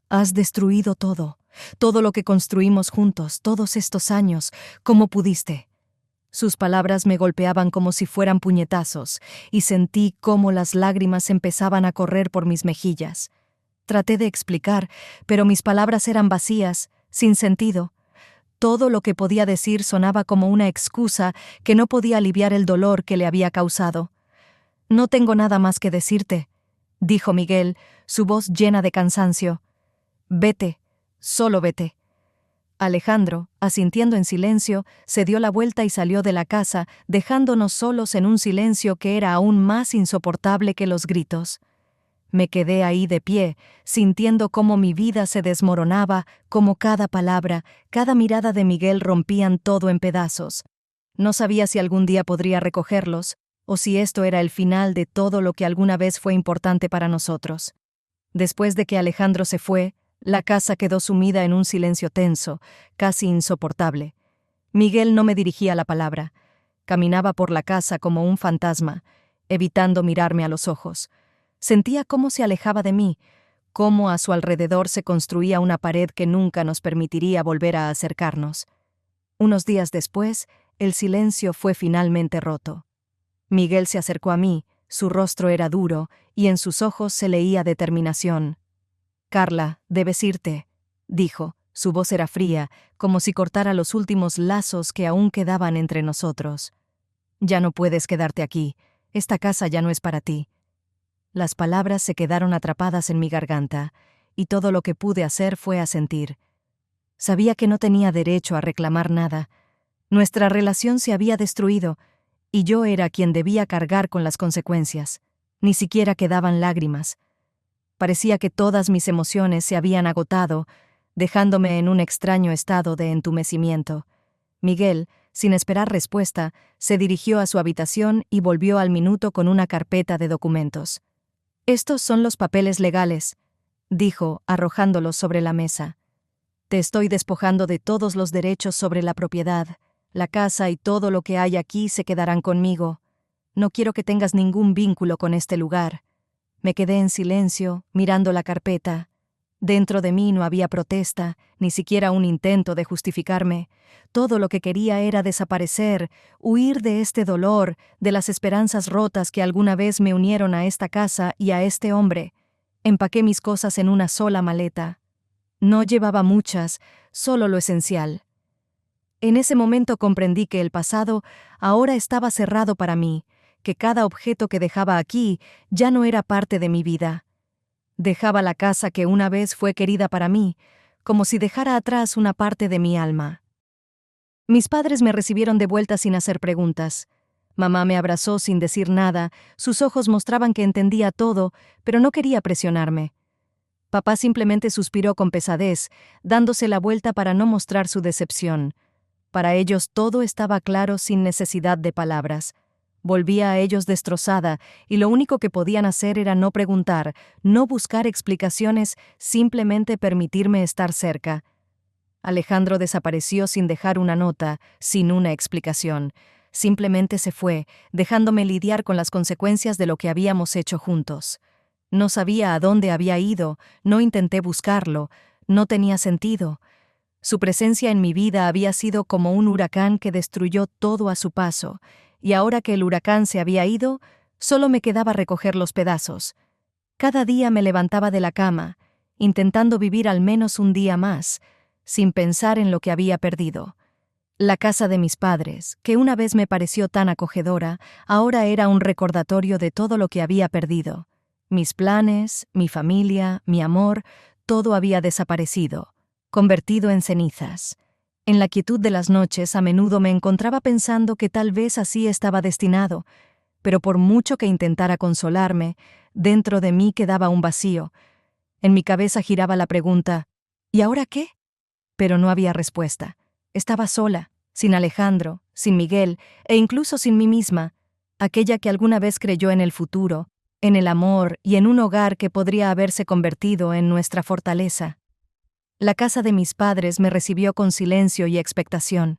«Has destruido todo lo que construimos juntos, todos estos años. ¿Cómo pudiste?». Sus palabras me golpeaban como si fueran puñetazos, y sentí cómo las lágrimas empezaban a correr por mis mejillas. Traté de explicar, pero mis palabras eran vacías, sin sentido. Todo lo que podía decir sonaba como una excusa que no podía aliviar el dolor que le había causado. «No tengo nada más que decirte», dijo Miguel, su voz llena de cansancio. «Vete, solo vete». Alejandro, asintiendo en silencio, se dio la vuelta y salió de la casa, dejándonos solos en un silencio que era aún más insoportable que los gritos. Me quedé ahí de pie, sintiendo cómo mi vida se desmoronaba, cómo cada palabra, cada mirada de Miguel rompían todo en pedazos. No sabía si algún día podría recogerlos, o si esto era el final de todo lo que alguna vez fue importante para nosotros. Después de que Alejandro se fue, la casa quedó sumida en un silencio tenso, casi insoportable. Miguel no me dirigía la palabra. Caminaba por la casa como un fantasma, evitando mirarme a los ojos. Sentía cómo se alejaba de mí, cómo a su alrededor se construía una pared que nunca nos permitiría volver a acercarnos. Unos días después, el silencio fue finalmente roto. Miguel se acercó a mí, su rostro era duro, y en sus ojos se leía determinación. «Carla, debes irte», dijo. Su voz era fría, como si cortara los últimos lazos que aún quedaban entre nosotros. «Ya no puedes quedarte aquí. Esta casa ya no es para ti». Las palabras se quedaron atrapadas en mi garganta, y todo lo que pude hacer fue asentir. Sabía que no tenía derecho a reclamar nada. Nuestra relación se había destruido, y yo era quien debía cargar con las consecuencias. Ni siquiera quedaban lágrimas. Parecía que todas mis emociones se habían agotado, dejándome en un extraño estado de entumecimiento. Miguel, sin esperar respuesta, se dirigió a su habitación y volvió al minuto con una carpeta de documentos. «Estos son los papeles legales», dijo, arrojándolos sobre la mesa. «Te estoy despojando de todos los derechos sobre la propiedad. La casa y todo lo que hay aquí se quedarán conmigo. No quiero que tengas ningún vínculo con este lugar». Me quedé en silencio, mirando la carpeta. Dentro de mí no había protesta, ni siquiera un intento de justificarme. Todo lo que quería era desaparecer, huir de este dolor, de las esperanzas rotas que alguna vez me unieron a esta casa y a este hombre. Empaqué mis cosas en una sola maleta. No llevaba muchas, solo lo esencial. En ese momento comprendí que el pasado ahora estaba cerrado para mí, que cada objeto que dejaba aquí ya no era parte de mi vida. Dejaba la casa que una vez fue querida para mí, como si dejara atrás una parte de mi alma. Mis padres me recibieron de vuelta sin hacer preguntas. Mamá me abrazó sin decir nada, sus ojos mostraban que entendía todo, pero no quería presionarme. Papá simplemente suspiró con pesadez, dándose la vuelta para no mostrar su decepción. Para ellos todo estaba claro sin necesidad de palabras. Volvía a ellos destrozada, y lo único que podían hacer era no preguntar, no buscar explicaciones, simplemente permitirme estar cerca. Alejandro desapareció sin dejar una nota, sin una explicación. Simplemente se fue, dejándome lidiar con las consecuencias de lo que habíamos hecho juntos. No sabía a dónde había ido, no intenté buscarlo, no tenía sentido. Su presencia en mi vida había sido como un huracán que destruyó todo a su paso, y ahora que el huracán se había ido, solo me quedaba recoger los pedazos. Cada día me levantaba de la cama, intentando vivir al menos un día más, sin pensar en lo que había perdido. La casa de mis padres, que una vez me pareció tan acogedora, ahora era un recordatorio de todo lo que había perdido. Mis planes, mi familia, mi amor, todo había desaparecido, convertido en cenizas. En la quietud de las noches a menudo me encontraba pensando que tal vez así estaba destinado, pero por mucho que intentara consolarme, dentro de mí quedaba un vacío. En mi cabeza giraba la pregunta, ¿y ahora qué? Pero no había respuesta. Estaba sola, sin Alejandro, sin Miguel, e incluso sin mí misma, aquella que alguna vez creyó en el futuro, en el amor y en un hogar que podría haberse convertido en nuestra fortaleza. La casa de mis padres me recibió con silencio y expectación.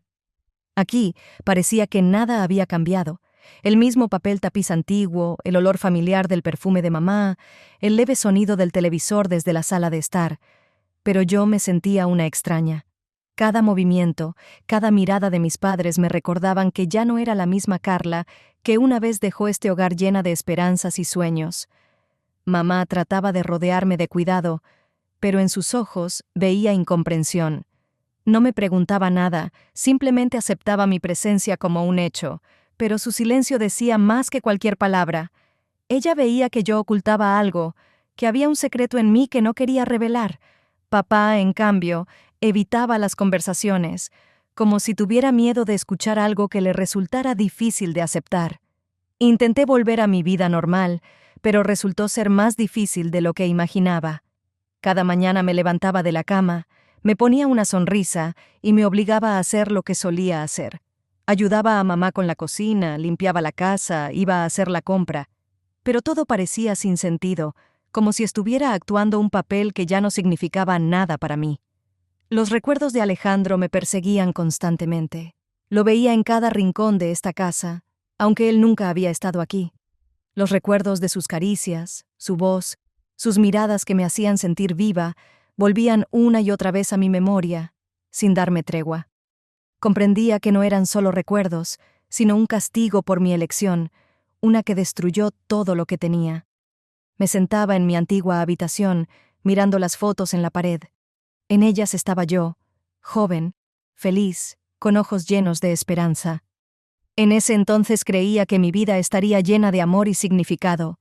Aquí parecía que nada había cambiado. El mismo papel tapiz antiguo, el olor familiar del perfume de mamá, el leve sonido del televisor desde la sala de estar. Pero yo me sentía una extraña. Cada movimiento, cada mirada de mis padres me recordaban que ya no era la misma Carla que una vez dejó este hogar llena de esperanzas y sueños. Mamá trataba de rodearme de cuidado, pero en sus ojos veía incomprensión. No me preguntaba nada, simplemente aceptaba mi presencia como un hecho, pero su silencio decía más que cualquier palabra. Ella veía que yo ocultaba algo, que había un secreto en mí que no quería revelar. Papá, en cambio, evitaba las conversaciones, como si tuviera miedo de escuchar algo que le resultara difícil de aceptar. Intenté volver a mi vida normal, pero resultó ser más difícil de lo que imaginaba. Cada mañana me levantaba de la cama, me ponía una sonrisa y me obligaba a hacer lo que solía hacer. Ayudaba a mamá con la cocina, limpiaba la casa, iba a hacer la compra. Pero todo parecía sin sentido, como si estuviera actuando un papel que ya no significaba nada para mí. Los recuerdos de Alejandro me perseguían constantemente. Lo veía en cada rincón de esta casa, aunque él nunca había estado aquí. Los recuerdos de sus caricias, su voz, sus miradas que me hacían sentir viva, volvían una y otra vez a mi memoria, sin darme tregua. Comprendía que no eran solo recuerdos, sino un castigo por mi elección, una que destruyó todo lo que tenía. Me sentaba en mi antigua habitación, mirando las fotos en la pared. En ellas estaba yo, joven, feliz, con ojos llenos de esperanza. En ese entonces creía que mi vida estaría llena de amor y significado.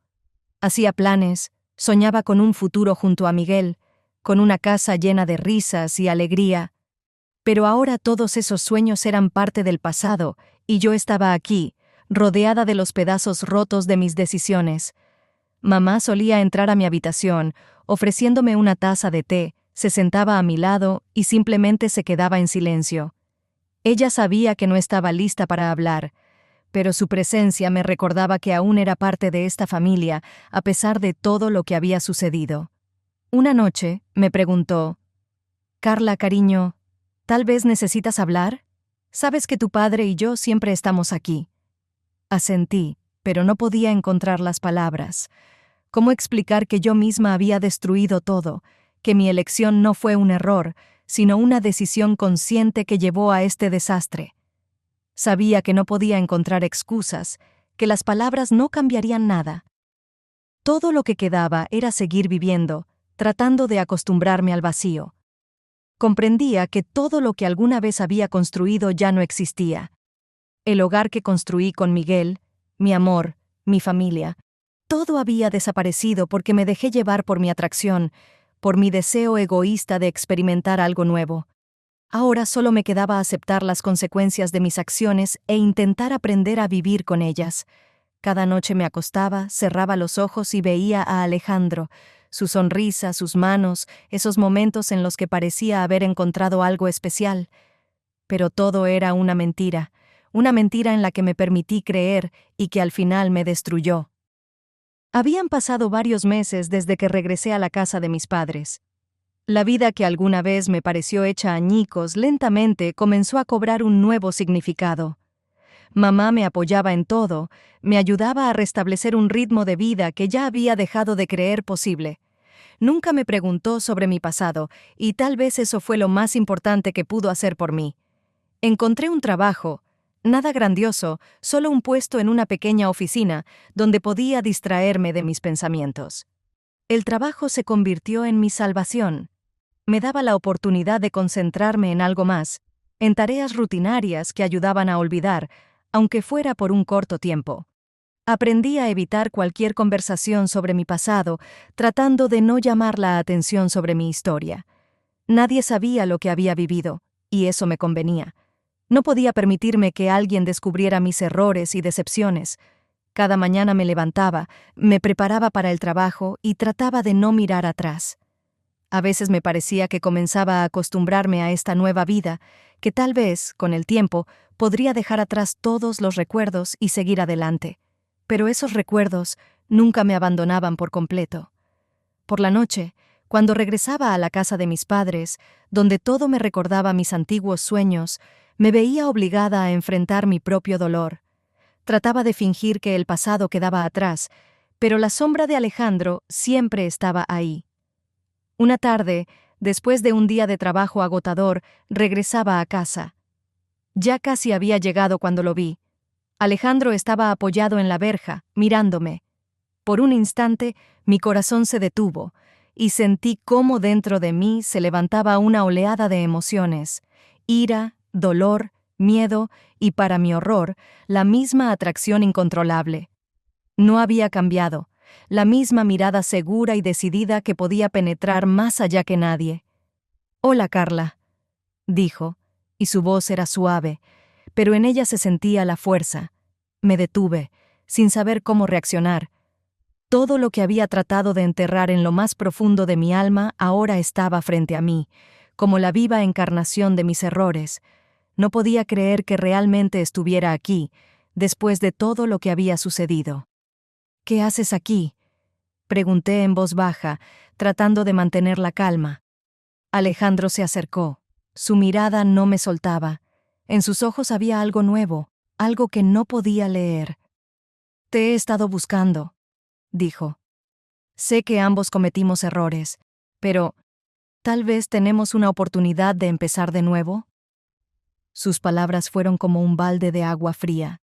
Hacía planes, soñaba con un futuro junto a Miguel, con una casa llena de risas y alegría. Pero ahora todos esos sueños eran parte del pasado, y yo estaba aquí, rodeada de los pedazos rotos de mis decisiones. Mamá solía entrar a mi habitación, ofreciéndome una taza de té, se sentaba a mi lado y simplemente se quedaba en silencio. Ella sabía que no estaba lista para hablar, pero su presencia me recordaba que aún era parte de esta familia, a pesar de todo lo que había sucedido. Una noche me preguntó: «Carla, cariño, ¿tal vez necesitas hablar? Sabes que tu padre y yo siempre estamos aquí». Asentí, pero no podía encontrar las palabras. ¿Cómo explicar que yo misma había destruido todo, que mi elección no fue un error, sino una decisión consciente que llevó a este desastre? Sabía que no podía encontrar excusas, que las palabras no cambiarían nada. Todo lo que quedaba era seguir viviendo, tratando de acostumbrarme al vacío. Comprendía que todo lo que alguna vez había construido ya no existía. El hogar que construí con Miguel, mi amor, mi familia, todo había desaparecido porque me dejé llevar por mi atracción, por mi deseo egoísta de experimentar algo nuevo. Ahora solo me quedaba aceptar las consecuencias de mis acciones e intentar aprender a vivir con ellas. Cada noche me acostaba, cerraba los ojos y veía a Alejandro, su sonrisa, sus manos, esos momentos en los que parecía haber encontrado algo especial. Pero todo era una mentira en la que me permití creer y que al final me destruyó. Habían pasado varios meses desde que regresé a la casa de mis padres. La vida que alguna vez me pareció hecha añicos lentamente comenzó a cobrar un nuevo significado. Mamá me apoyaba en todo, me ayudaba a restablecer un ritmo de vida que ya había dejado de creer posible. Nunca me preguntó sobre mi pasado, y tal vez eso fue lo más importante que pudo hacer por mí. Encontré un trabajo, nada grandioso, solo un puesto en una pequeña oficina, donde podía distraerme de mis pensamientos. El trabajo se convirtió en mi salvación. Me daba la oportunidad de concentrarme en algo más, en tareas rutinarias que ayudaban a olvidar, aunque fuera por un corto tiempo. Aprendí a evitar cualquier conversación sobre mi pasado, tratando de no llamar la atención sobre mi historia. Nadie sabía lo que había vivido, y eso me convenía. No podía permitirme que alguien descubriera mis errores y decepciones. Cada mañana me levantaba, me preparaba para el trabajo y trataba de no mirar atrás. A veces me parecía que comenzaba a acostumbrarme a esta nueva vida, que tal vez, con el tiempo, podría dejar atrás todos los recuerdos y seguir adelante. Pero esos recuerdos nunca me abandonaban por completo. Por la noche, cuando regresaba a la casa de mis padres, donde todo me recordaba mis antiguos sueños, me veía obligada a enfrentar mi propio dolor. Trataba de fingir que el pasado quedaba atrás, pero la sombra de Alejandro siempre estaba ahí. Una tarde, Después de un día de trabajo agotador, regresaba a casa. Ya casi había llegado cuando lo vi. Alejandro estaba apoyado en la verja, mirándome. Por un instante, mi corazón se detuvo, y sentí cómo dentro de mí se levantaba una oleada de emociones: ira, dolor, miedo y, para mi horror, la misma atracción incontrolable. No había cambiado, la misma mirada segura y decidida que podía penetrar más allá que nadie. «Hola, Carla», dijo, y su voz era suave, pero en ella se sentía la fuerza. Me detuve, sin saber cómo reaccionar. Todo lo que había tratado de enterrar en lo más profundo de mi alma ahora estaba frente a mí, como la viva encarnación de mis errores. No podía creer que realmente estuviera aquí, después de todo lo que había sucedido. «¿Qué haces aquí?», pregunté en voz baja, tratando de mantener la calma. Alejandro se acercó. Su mirada no me soltaba. En sus ojos había algo nuevo, algo que no podía leer. «Te he estado buscando», dijo. «Sé que ambos cometimos errores, pero ¿tal vez tenemos una oportunidad de empezar de nuevo?». Sus palabras fueron como un balde de agua fría.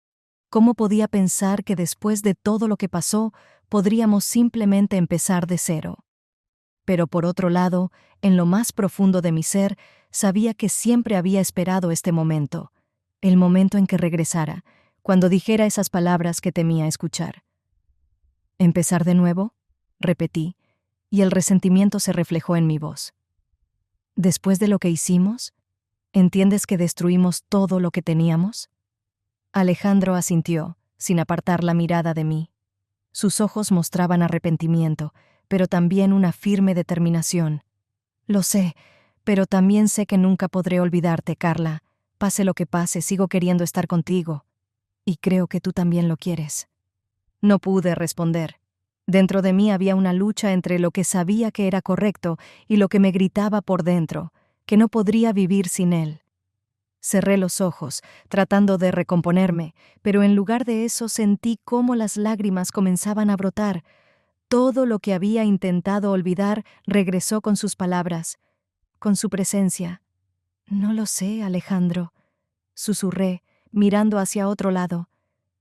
¿Cómo podía pensar que después de todo lo que pasó, podríamos simplemente empezar de cero? Pero por otro lado, en lo más profundo de mi ser, sabía que siempre había esperado este momento, el momento en que regresara, cuando dijera esas palabras que temía escuchar. «¿Empezar de nuevo?», repetí, y el resentimiento se reflejó en mi voz. «¿Después de lo que hicimos? ¿Entiendes que destruimos todo lo que teníamos?». Alejandro asintió, sin apartar la mirada de mí. Sus ojos mostraban arrepentimiento, pero también una firme determinación. «Lo sé, pero también sé que nunca podré olvidarte, Carla. Pase lo que pase, sigo queriendo estar contigo. Y creo que tú también lo quieres». No pude responder. Dentro de mí había una lucha entre lo que sabía que era correcto y lo que me gritaba por dentro, que no podría vivir sin él. Cerré los ojos, tratando de recomponerme, pero en lugar de eso sentí cómo las lágrimas comenzaban a brotar. Todo lo que había intentado olvidar regresó con sus palabras, con su presencia. «No lo sé, Alejandro», susurré, mirando hacia otro lado.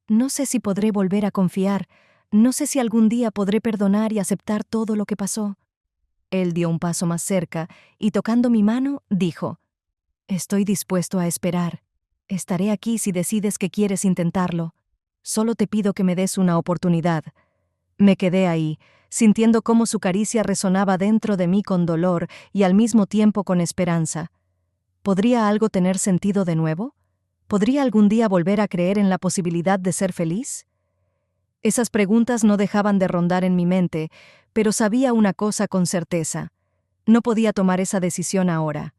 «No sé si podré volver a confiar, no sé si algún día podré perdonar y aceptar todo lo que pasó». Él dio un paso más cerca y, tocando mi mano, dijo: «Estoy dispuesto a esperar. Estaré aquí si decides que quieres intentarlo. Solo te pido que me des una oportunidad». Me quedé ahí, sintiendo cómo su caricia resonaba dentro de mí con dolor y al mismo tiempo con esperanza. ¿Podría algo tener sentido de nuevo? ¿Podría algún día volver a creer en la posibilidad de ser feliz? Esas preguntas no dejaban de rondar en mi mente, pero sabía una cosa con certeza: no podía tomar esa decisión ahora.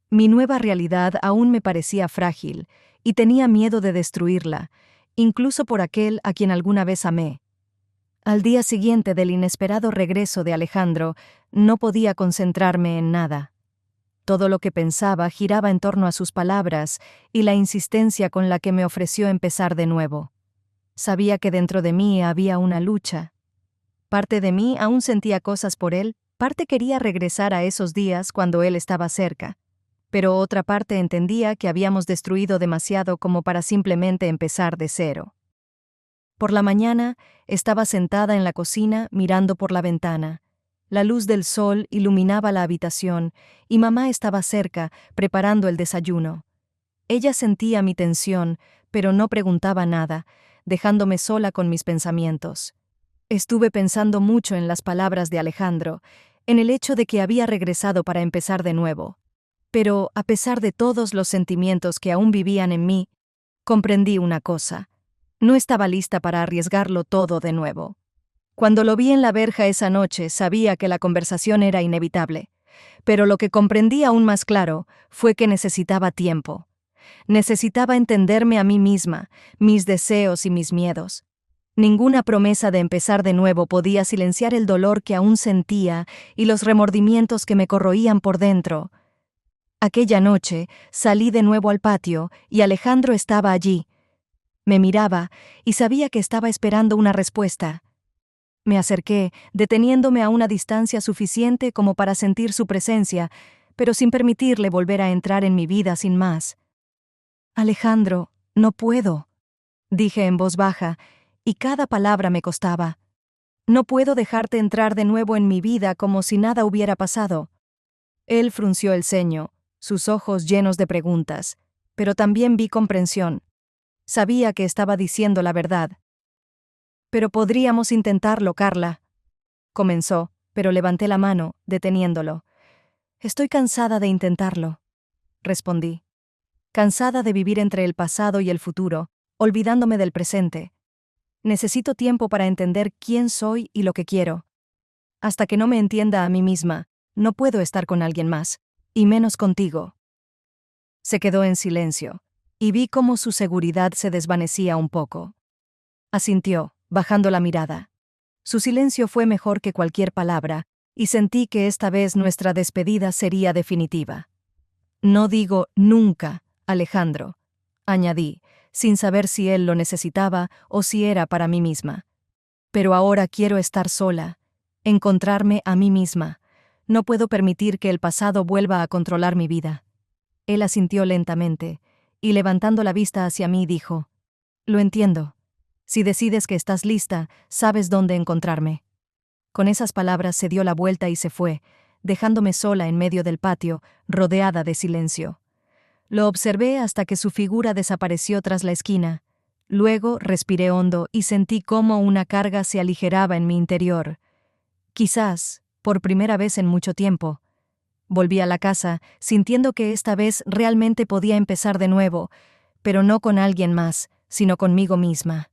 Mi nueva realidad aún me parecía frágil, y tenía miedo de destruirla, incluso por aquel a quien alguna vez amé. Al día siguiente del inesperado regreso de Alejandro, no podía concentrarme en nada. Todo lo que pensaba giraba en torno a sus palabras y la insistencia con la que me ofreció empezar de nuevo. Sabía que dentro de mí había una lucha. Parte de mí aún sentía cosas por él, parte quería regresar a esos días cuando él estaba cerca. Pero otra parte entendía que habíamos destruido demasiado como para simplemente empezar de cero. Por la mañana, estaba sentada en la cocina mirando por la ventana. La luz del sol iluminaba la habitación y mamá estaba cerca, preparando el desayuno. Ella sentía mi tensión, pero no preguntaba nada, dejándome sola con mis pensamientos. Estuve pensando mucho en las palabras de Alejandro, en el hecho de que había regresado para empezar de nuevo. Pero, a pesar de todos los sentimientos que aún vivían en mí, comprendí una cosa: no estaba lista para arriesgarlo todo de nuevo. Cuando lo vi en la verja esa noche, sabía que la conversación era inevitable, pero lo que comprendí aún más claro fue que necesitaba tiempo. Necesitaba entenderme a mí misma, mis deseos y mis miedos. Ninguna promesa de empezar de nuevo podía silenciar el dolor que aún sentía y los remordimientos que me corroían por dentro. Aquella noche salí de nuevo al patio y Alejandro estaba allí. Me miraba y sabía que estaba esperando una respuesta. Me acerqué, deteniéndome a una distancia suficiente como para sentir su presencia, pero sin permitirle volver a entrar en mi vida sin más. Alejandro, no puedo, dije en voz baja, y cada palabra me costaba. No puedo dejarte entrar de nuevo en mi vida como si nada hubiera pasado. Él frunció el ceño, sus ojos llenos de preguntas, pero también vi comprensión. Sabía que estaba diciendo la verdad. Pero podríamos intentarlo, Carla. Comenzó, pero levanté la mano, deteniéndolo. Estoy cansada de intentarlo, respondí. Cansada de vivir entre el pasado y el futuro, olvidándome del presente. Necesito tiempo para entender quién soy y lo que quiero. Hasta que no me entienda a mí misma, no puedo estar con alguien más, y menos contigo. Se quedó en silencio, y vi cómo su seguridad se desvanecía un poco. Asintió, bajando la mirada. Su silencio fue mejor que cualquier palabra, y sentí que esta vez nuestra despedida sería definitiva. No digo nunca, Alejandro, añadí, sin saber si él lo necesitaba o si era para mí misma. Pero ahora quiero estar sola, encontrarme a mí misma. No puedo permitir que el pasado vuelva a controlar mi vida. Él asintió lentamente, y levantando la vista hacia mí dijo: Lo entiendo. Si decides que estás lista, sabes dónde encontrarme. Con esas palabras se dio la vuelta y se fue, dejándome sola en medio del patio, rodeada de silencio. Lo observé hasta que su figura desapareció tras la esquina. Luego respiré hondo y sentí cómo una carga se aligeraba en mi interior. Quizás, por primera vez en mucho tiempo. Volví a la casa, sintiendo que esta vez realmente podía empezar de nuevo, pero no con alguien más, sino conmigo misma.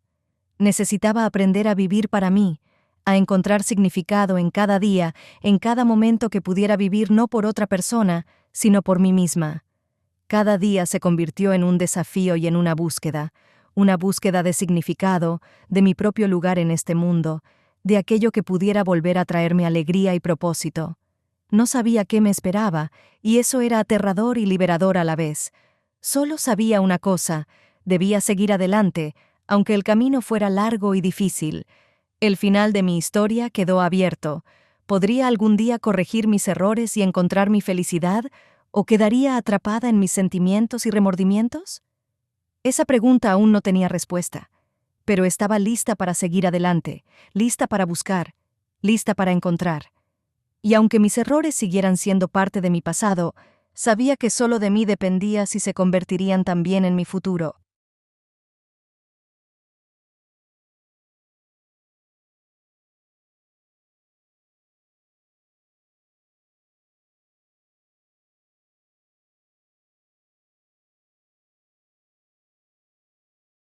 Necesitaba aprender a vivir para mí, a encontrar significado en cada día, en cada momento que pudiera vivir no por otra persona, sino por mí misma. Cada día se convirtió en un desafío y en una búsqueda de significado, de mi propio lugar en este mundo, de aquello que pudiera volver a traerme alegría y propósito. No sabía qué me esperaba, y eso era aterrador y liberador a la vez. Solo sabía una cosa: debía seguir adelante, aunque el camino fuera largo y difícil. El final de mi historia quedó abierto. ¿Podría algún día corregir mis errores y encontrar mi felicidad, o quedaría atrapada en mis sentimientos y remordimientos? Esa pregunta aún no tenía respuesta, pero estaba lista para seguir adelante, lista para buscar, lista para encontrar. Y aunque mis errores siguieran siendo parte de mi pasado, sabía que solo de mí dependía si se convertirían también en mi futuro.